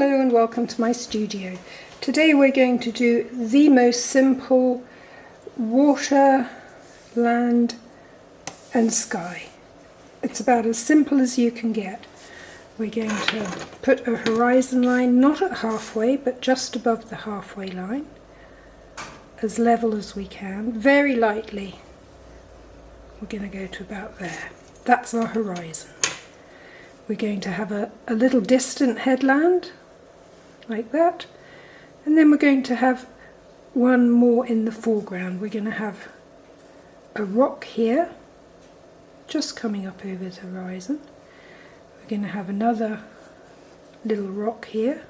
Hello and welcome to my studio. Today we're going to do the most simple water, land and sky. It's about as simple as you can get. We're going to put a horizon line, not at halfway, but just above the halfway line, as level as we can, very lightly. We're going to go to about there. That's our horizon. We're going to have a little distant headland, like that, and then we're going to have one more in the foreground. We're going to have a rock here, just coming up over the horizon. We're going to have another little rock here,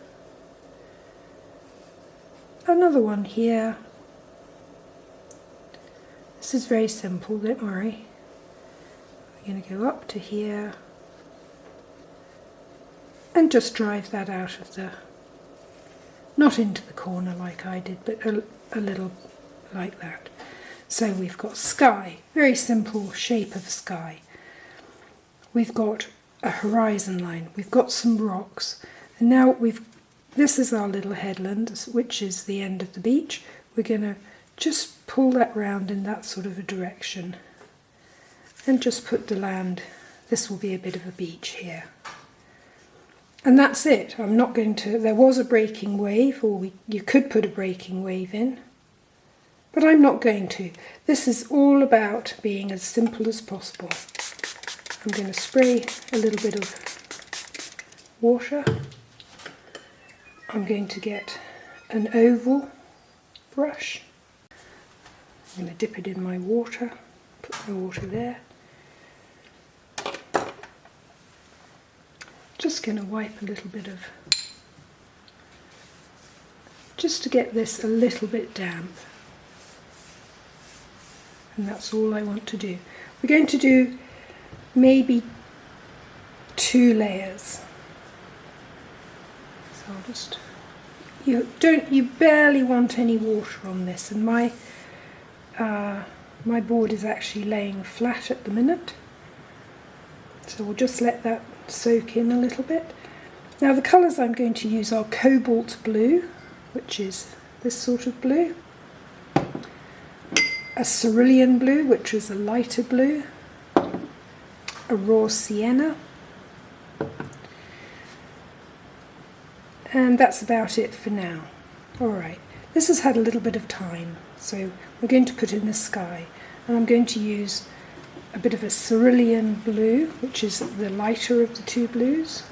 another one here. This is very simple, don't worry. We're going to go up to here and just drive that out of the, not into the corner like I did, but a little like that. So we've got sky, very simple shape of sky. We've got a horizon line, we've got some rocks, and now this is our little headland, which is the end of the beach. We're going to just pull that round in that sort of a direction and just put the land. This will be a bit of a beach here. And that's it. I'm not going to, there was a breaking wave, or you could put a breaking wave in, but I'm not going to. This is all about being as simple as possible. I'm going to spray a little bit of water. I'm going to get an oval brush. I'm going to dip it in my water, put the water there. Just going to wipe a little bit of, just to get this a little bit damp, and that's all I want to do. We're going to do maybe 2 layers, so I'll just, you barely want any water on this, and my board is actually laying flat at the minute, so we'll just let that soak in a little bit. Now the colours I'm going to use are Cobalt Blue, which is this sort of blue, a cerulean blue, which is a lighter blue, a raw sienna, and that's about it for now. Alright, this has had a little bit of time, so we're going to put in the sky, and I'm going to use a bit of a cerulean blue, which is the lighter of the 2 blues.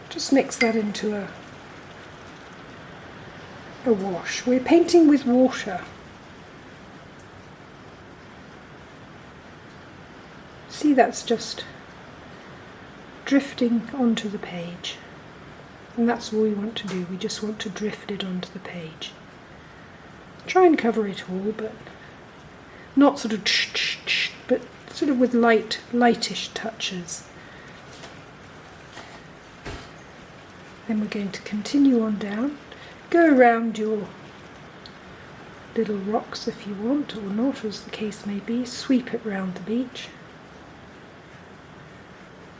Just mix that into a wash. We're painting with water. See, that's just drifting onto the page. And that's all we want to do. We just want to drift it onto the page. Try and cover it all, but not sort of but sort of with lightish touches. Then we're going to continue on down, go around your little rocks if you want, or not, as the case may be, sweep it round the beach,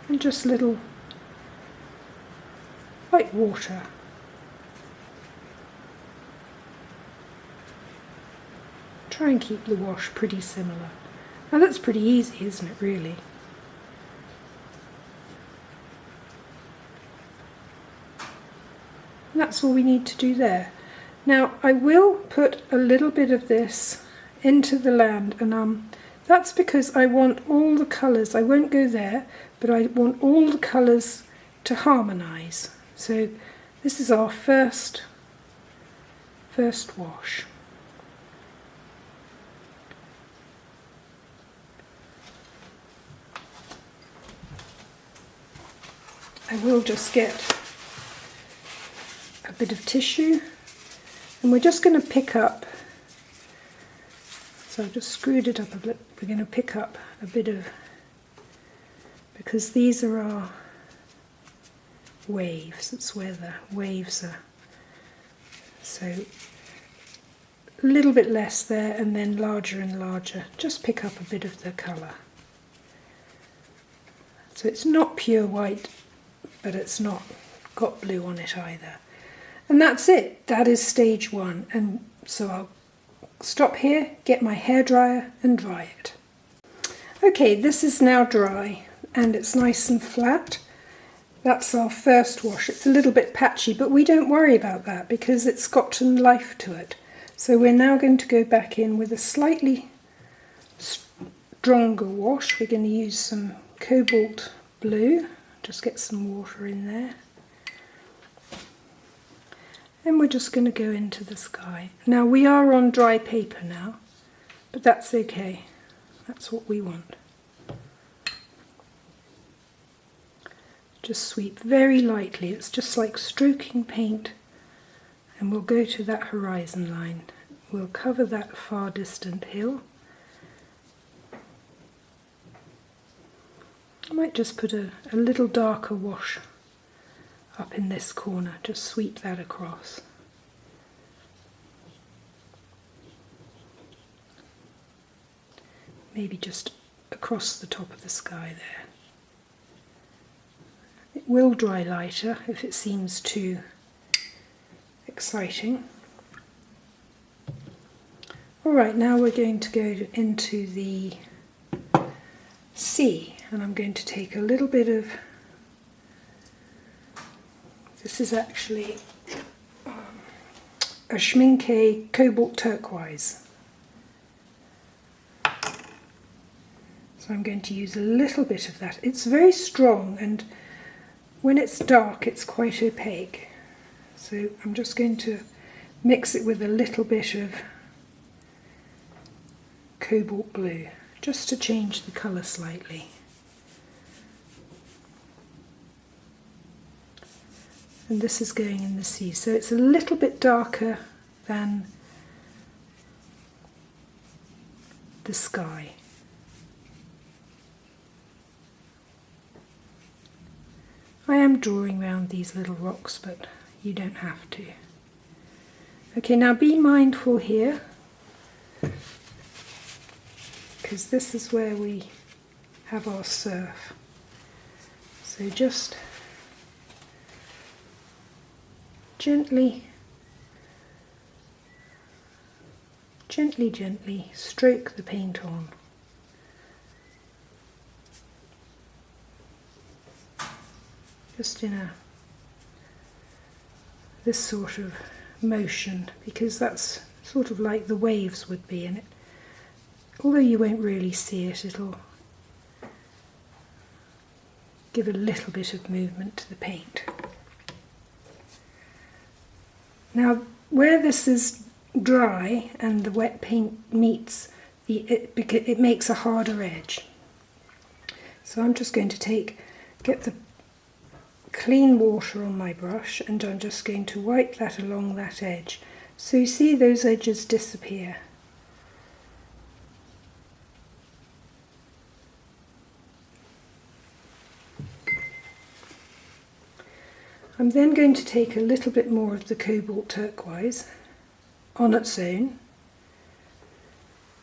and just little, like water. Try and keep the wash pretty similar. Now that's pretty easy, isn't it, really? And that's all we need to do there. Now I will put a little bit of this into the land, and that's because I want all the colours, I won't go there, but I want all the colours to harmonise. So this is our first wash. I will just get a bit of tissue, and we're just going to pick up, so I've just screwed it up a bit, we're going to pick up a bit of, because these are our waves, that's where the waves are, so a little bit less there and then larger and larger, just pick up a bit of the colour. So it's not pure white, but it's not got blue on it either. And that's it. That is stage 1. And so I'll stop here, get my hairdryer and dry it. Okay, this is now dry and it's nice and flat. That's our first wash. It's a little bit patchy, but we don't worry about that because it's got some life to it. So we're now going to go back in with a slightly stronger wash. We're going to use some Cobalt Blue. Just get some water in there. And we're just going to go into the sky. Now we are on dry paper now, but that's okay. That's what we want. Just sweep very lightly. It's just like stroking paint. And we'll go to that horizon line. We'll cover that far distant hill. I might just put a little darker wash up in this corner, just sweep that across. Maybe just across the top of the sky there. It will dry lighter if it seems too exciting. Alright, now we're going to go into the sea, and I'm going to take a little bit of, this is actually a Schmincke Cobalt Turquoise. So I'm going to use a little bit of that. It's very strong, and when it's dark it's quite opaque. So I'm just going to mix it with a little bit of Cobalt Blue, just to change the colour slightly. And this is going in the sea, so it's a little bit darker than the sky. I am drawing around these little rocks, but you don't have to. Okay, now be mindful here, because this is where we have our surf. So just gently stroke the paint on. Just in this sort of motion, because that's sort of like the waves would be in it. Although you won't really see it, it'll give a little bit of movement to the paint. Now, where this is dry and the wet paint meets, it makes a harder edge. So I'm just going to get the clean water on my brush, and I'm just going to wipe that along that edge. So you see those edges disappear. I'm then going to take a little bit more of the Cobalt Turquoise on its own,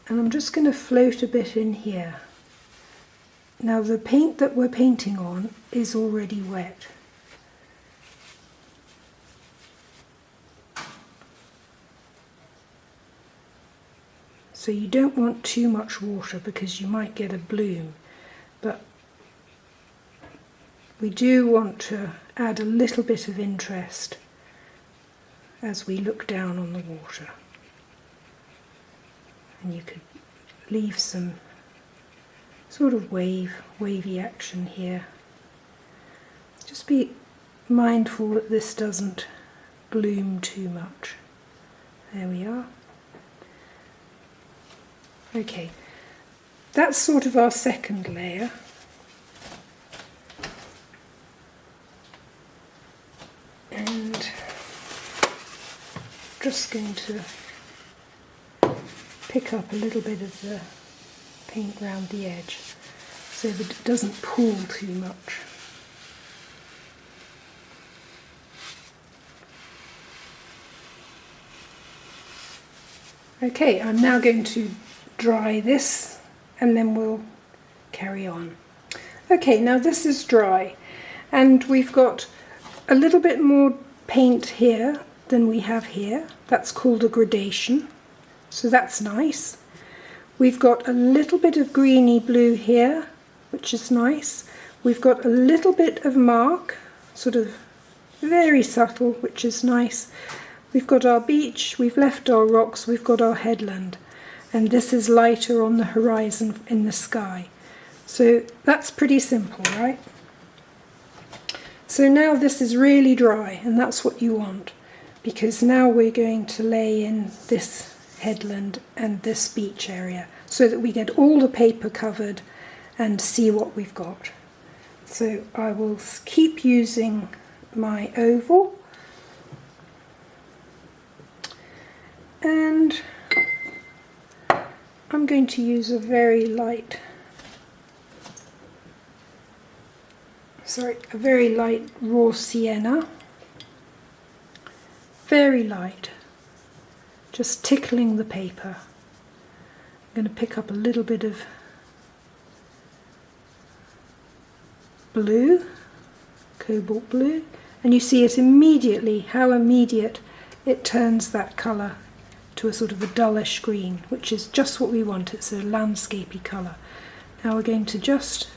and I'm just going to float a bit in here. Now the paint that we're painting on is already wet. So you don't want too much water because you might get a bloom, but we do want to add a little bit of interest as we look down on the water. And you could leave some sort of wavy action here. Just be mindful that this doesn't bloom too much. There we are. Okay, that's sort of our second layer. And just going to pick up a little bit of the paint round the edge so that it doesn't pool too much. Okay, I'm now going to dry this and then we'll carry on. Okay, now this is dry and we've got a little bit more paint here than we have here. That's called a gradation, so that's nice. We've got a little bit of greeny blue here, which is nice. We've got a little bit of mark, sort of very subtle, which is nice. We've got our beach, we've left our rocks, we've got our headland, and this is lighter on the horizon in the sky. So that's pretty simple, right? So now this is really dry, and that's what you want, because now we're going to lay in this headland and this beach area so that we get all the paper covered and see what we've got. So I will keep using my oval, and I'm going to use a very light raw sienna, very light, just tickling the paper. I'm going to pick up a little bit of blue, cobalt blue, and you see it immediately, how immediate it turns that colour to a sort of a dullish green, which is just what we want. It's a landscapey colour. Now we're going to just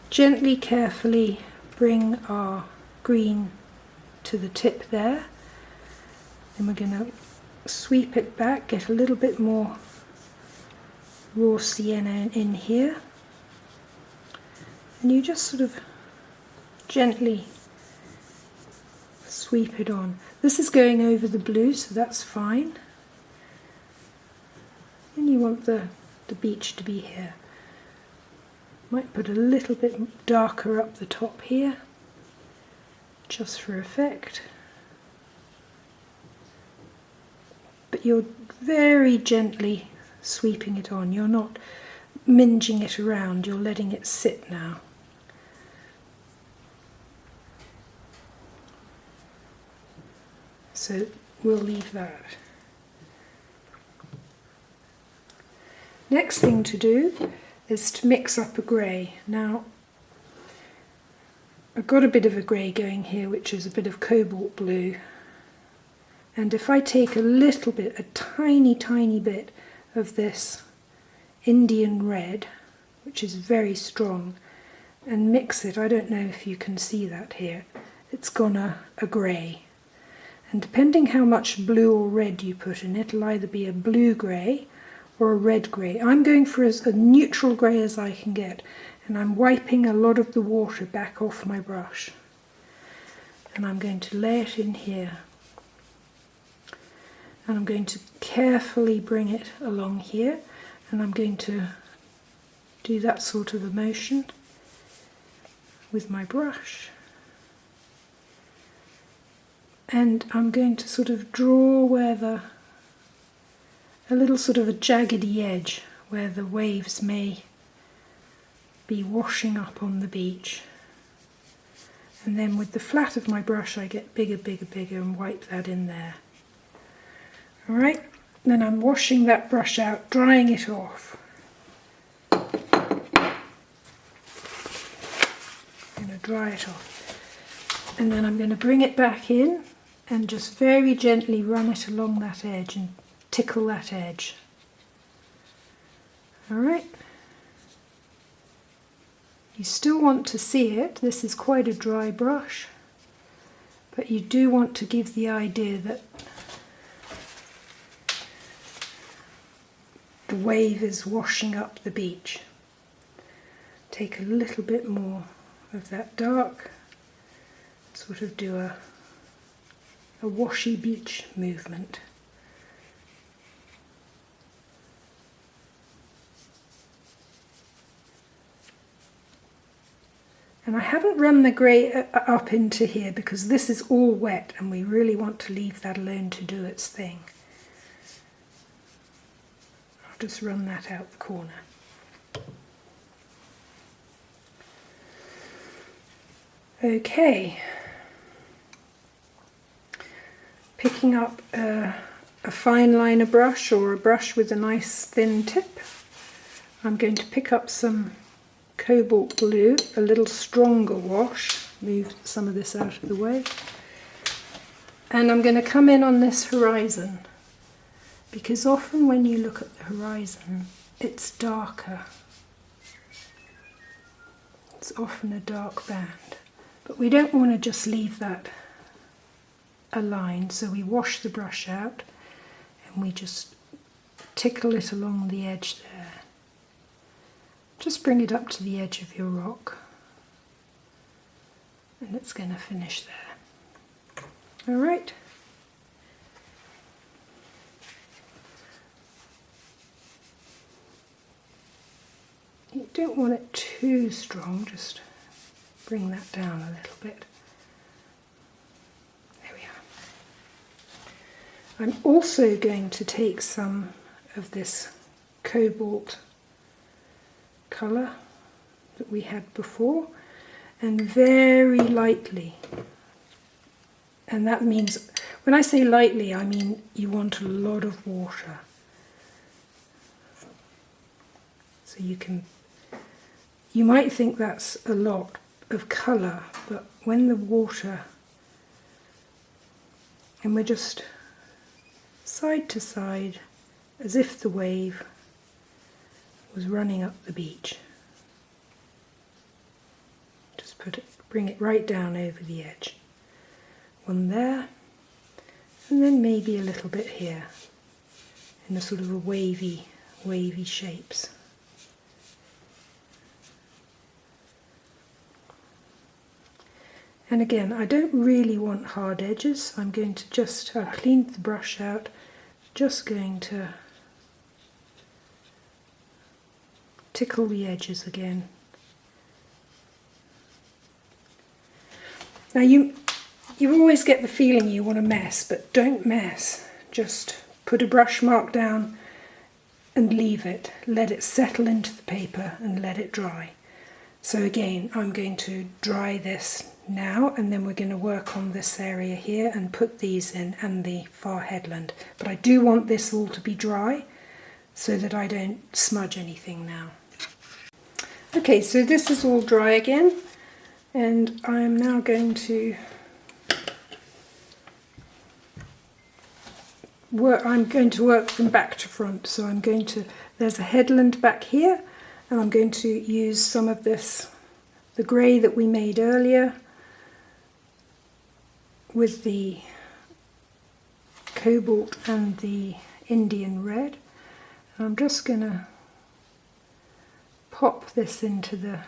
gently, carefully bring our green to the tip there, and we're going to sweep it back, get a little bit more raw sienna in here, and you just sort of gently sweep it on. This is going over the blue, so that's fine, and you want the beach to be here. Might put a little bit darker up the top here, just for effect. But you're very gently sweeping it on. You're not minging it around, you're letting it sit now. So we'll leave that. Next thing to do is to mix up a grey. Now, I've got a bit of a grey going here, which is a bit of cobalt blue. And if I take a little bit, a tiny, tiny bit of this Indian red, which is very strong, and mix it, I don't know if you can see that here, it's gone a grey. And depending how much blue or red you put in, it'll either be a blue grey or a red grey. I'm going for as a neutral grey as I can get, and I'm wiping a lot of the water back off my brush. And I'm going to lay it in here. And I'm going to carefully bring it along here, and I'm going to do that sort of a motion with my brush. And I'm going to sort of draw where a little sort of a jaggedy edge where the waves may be washing up on the beach. And then with the flat of my brush I get bigger, bigger, bigger and wipe that in there. Alright, then I'm washing that brush out, drying it off. I'm going to dry it off. And then I'm going to bring it back in and just very gently run it along that edge and tickle that edge. Alright. You still want to see it. This is quite a dry brush, but you do want to give the idea that the wave is washing up the beach. Take a little bit more of that dark, sort of do a washy beach movement. And I haven't run the grey up into here because this is all wet and we really want to leave that alone to do its thing. I'll just run that out the corner. Okay. Picking up a fine liner brush or a brush with a nice thin tip, I'm going to pick up some Cobalt Blue, a little stronger wash, move some of this out of the way. And I'm going to come in on this horizon, because often when you look at the horizon, it's darker. It's often a dark band. But we don't want to just leave that aligned, so we wash the brush out and we just tickle it along the edge there. Just bring it up to the edge of your rock, and it's going to finish there. All right. You don't want it too strong, just bring that down a little bit. There we are. I'm also going to take some of this cobalt colour that we had before, and very lightly, and that means, when I say lightly, I mean you want a lot of water. So you might think that's a lot of colour, but when the water, and we're just side to side as if the wave was running up the beach. Just bring it right down over the edge. One there, and then maybe a little bit here, in a sort of a wavy shapes. And again, I don't really want hard edges. I'm going to just, I've cleaned the brush out, just going to tickle the edges again. Now you always get the feeling you want to mess, but don't mess. Just put a brush mark down and leave it. Let it settle into the paper and let it dry. So again, I'm going to dry this now, and then we're going to work on this area here and put these in, and the far headland. But I do want this all to be dry so that I don't smudge anything now. Okay, so this is all dry again, and I'm now going to work from back to front. So there's a headland back here, and I'm going to use some of this, the grey that we made earlier, with the cobalt and the Indian red. And I'm just going to pop this into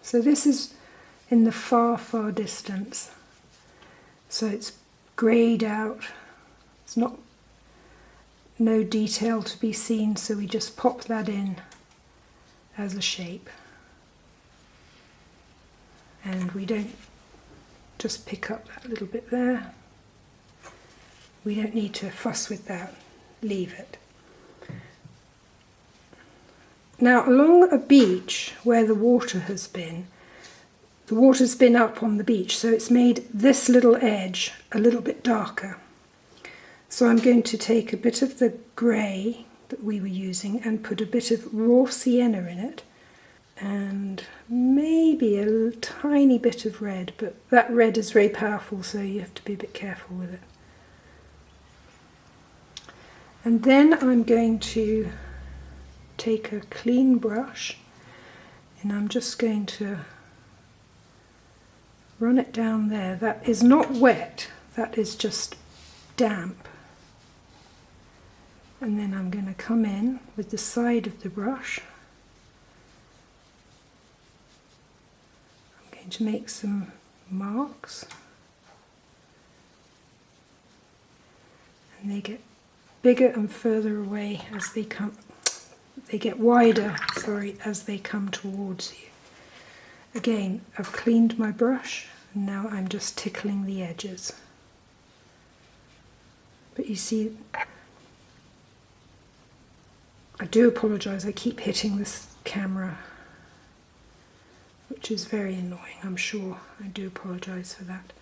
so this is in the far distance. So it's greyed out. It's no detail to be seen, so we just pop that in as a shape. And we don't just pick up that little bit there. We don't need to fuss with that, leave it. Now along a beach where the water has been, the water's been up on the beach, so it's made this little edge a little bit darker. So I'm going to take a bit of the grey that we were using and put a bit of raw sienna in it, and maybe a tiny bit of red, but that red is very powerful, so you have to be a bit careful with it. And then I'm going to take a clean brush, and I'm just going to run it down there. That is not wet, that is just damp. And then I'm going to come in with the side of the brush. I'm going to make some marks, and they get bigger and further away as they come. They get wider, as they come towards you. Again, I've cleaned my brush, and now I'm just tickling the edges. But you see, I do apologise, I keep hitting this camera, which is very annoying, I'm sure. I do apologise for that.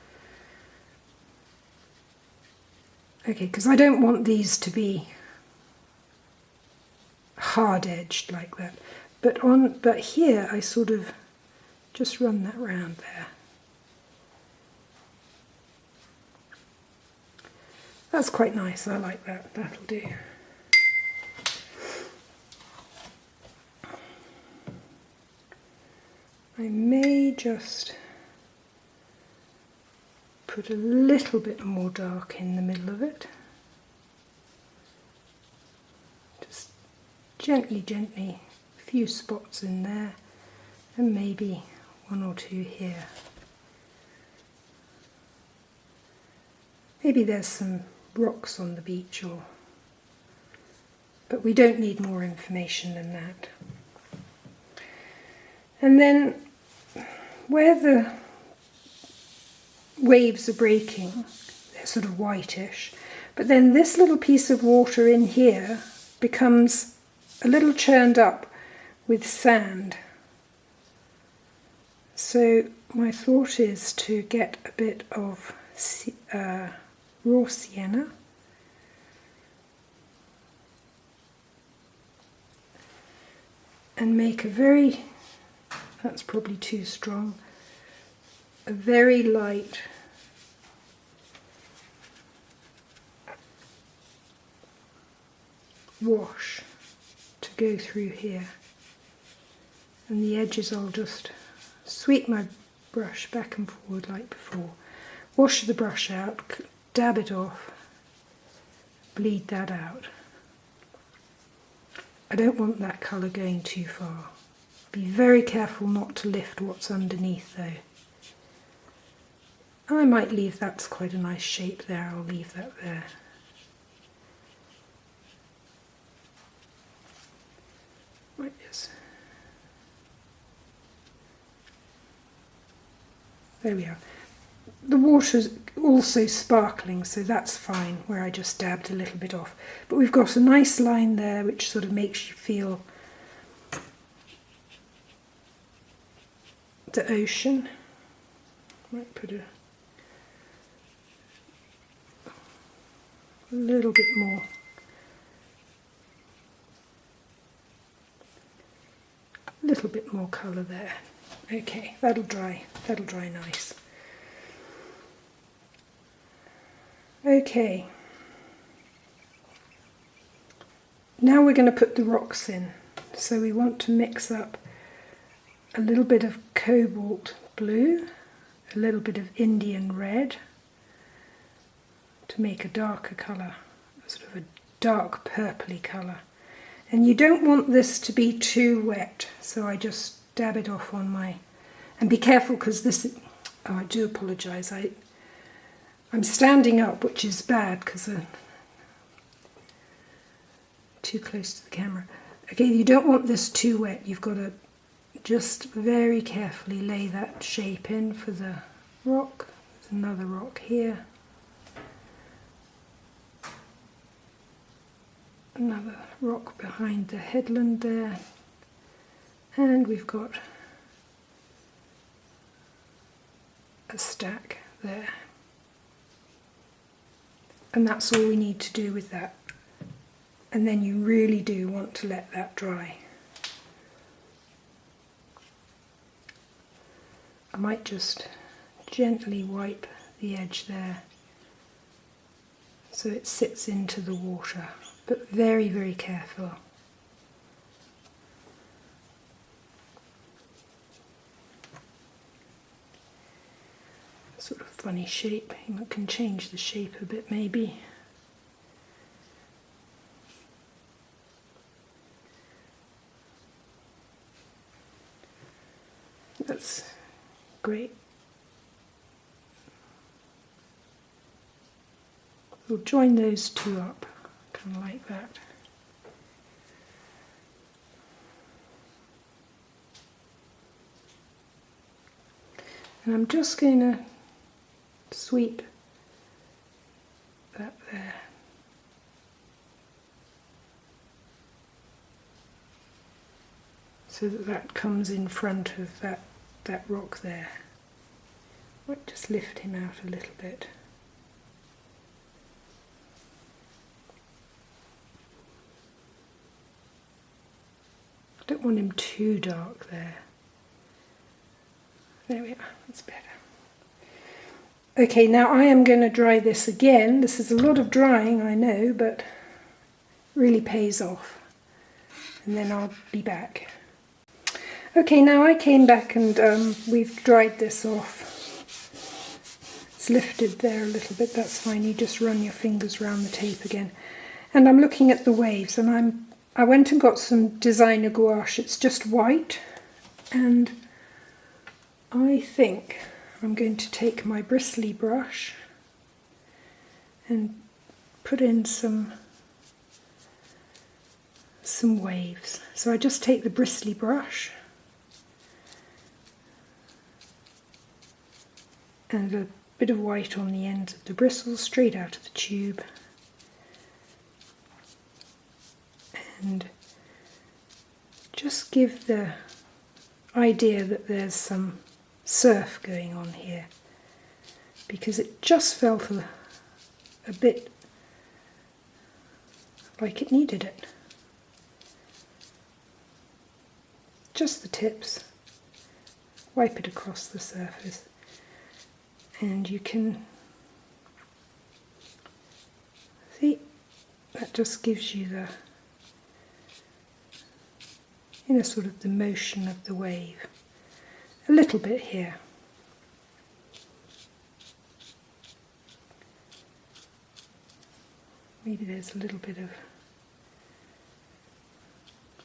Okay, because I don't want these to be hard-edged like that. But here I sort of just run that round there. That's quite nice, I like that, that'll do. I may just put a little bit more dark in the middle of it. Just gently, a few spots in there, and maybe one or two here. Maybe there's some rocks on the beach, but we don't need more information than that. And then where the waves are breaking, they're sort of whitish, but then this little piece of water in here becomes a little churned up with sand. So my thought is to get a bit of raw sienna, and make a very, that's probably too strong, a very light wash to go through here, and the edges I'll just sweep my brush back and forward like before, wash the brush out, dab it off, bleed that out. I don't want that colour going too far. Be very careful not to lift what's underneath though. I might leave, that's quite a nice shape there, I'll leave that there. Right, yes. There we are. The water's also sparkling, so that's fine, where I just dabbed a little bit off. But we've got a nice line there which sort of makes you feel the ocean. Might put a little bit more. A little bit more colour there. Okay, that'll dry nice. Okay, now we're going to put the rocks in. So we want to mix up a little bit of Cobalt Blue, a little bit of Indian Red to make a darker colour, sort of a dark purpley colour. And you don't want this to be too wet, so I just dab it off on my, and be careful because this, oh, I do apologise, I'm standing up, which is bad because I'm too close to the camera. Okay, you don't want this too wet. You've got to just very carefully lay that shape in for the rock. There's another rock here. Another rock behind the headland there. And we've got a stack there. And that's all we need to do with that. And then you really do want to let that dry. I might just gently wipe the edge there so it sits into the water, but very, very careful. Sort of funny shape. You can change the shape a bit maybe. That's great. We'll join those two up, kind of like that. And I'm just going to sweep that there. So that that comes in front of that rock there. Might just lift him out a little bit. I don't want him too dark there. There we are, that's better. Okay, now I am going to dry this again. This is a lot of drying, I know, but really pays off. And then I'll be back. Okay, now I came back and we've dried this off. It's lifted there a little bit, that's fine. You just run your fingers around the tape again. And I'm looking at the waves, and I went and got some designer gouache. It's just white, and I think I'm going to take my bristly brush and put in some waves. So I just take the bristly brush and a bit of white on the ends of the bristles straight out of the tube, and just give the idea that there's some surf going on here, because it just felt a bit like it needed it. Just the tips, wipe it across the surface, and you can see that just gives you the sort of the motion of the wave. A little bit here. Maybe there's a little bit of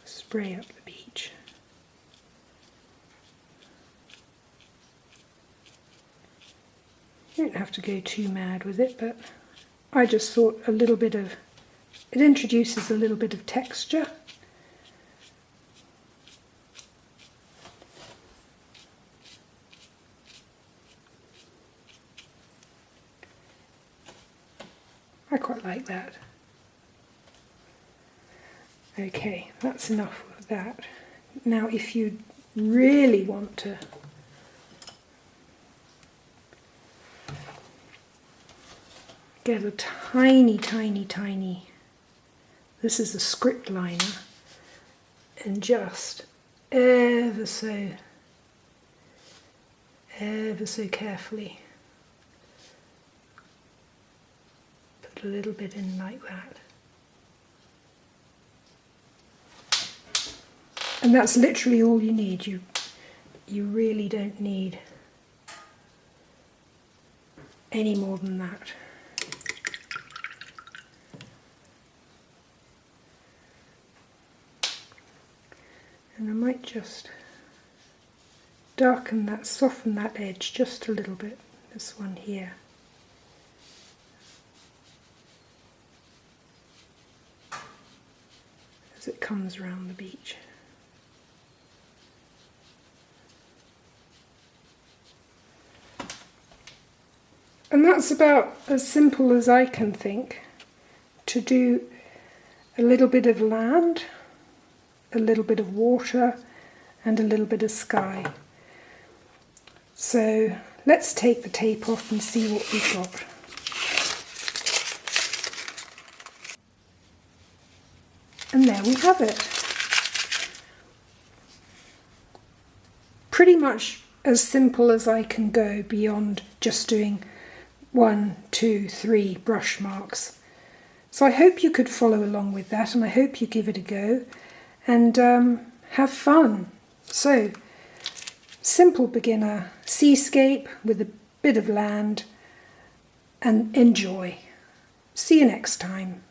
spray up the beach. You don't have to go too mad with it, but I just thought it introduces a little bit of texture. I quite like that. Okay, that's enough of that. Now if you really want to get a tiny, this is a script liner, and just ever so carefully put a little bit in like that. And that's literally all you need. You really don't need any more than that. And I might just darken that, soften that edge just a little bit, this one here. As it comes round the beach. And that's about as simple as I can think, to do a little bit of land, a little bit of water, and a little bit of sky. So let's take the tape off and see what we've got. And there we have it. Pretty much as simple as I can go beyond just doing 1, 2, 3 brush marks. So I hope you could follow along with that, and I hope you give it a go and have fun. So, simple beginner seascape with a bit of land, and enjoy. See you next time.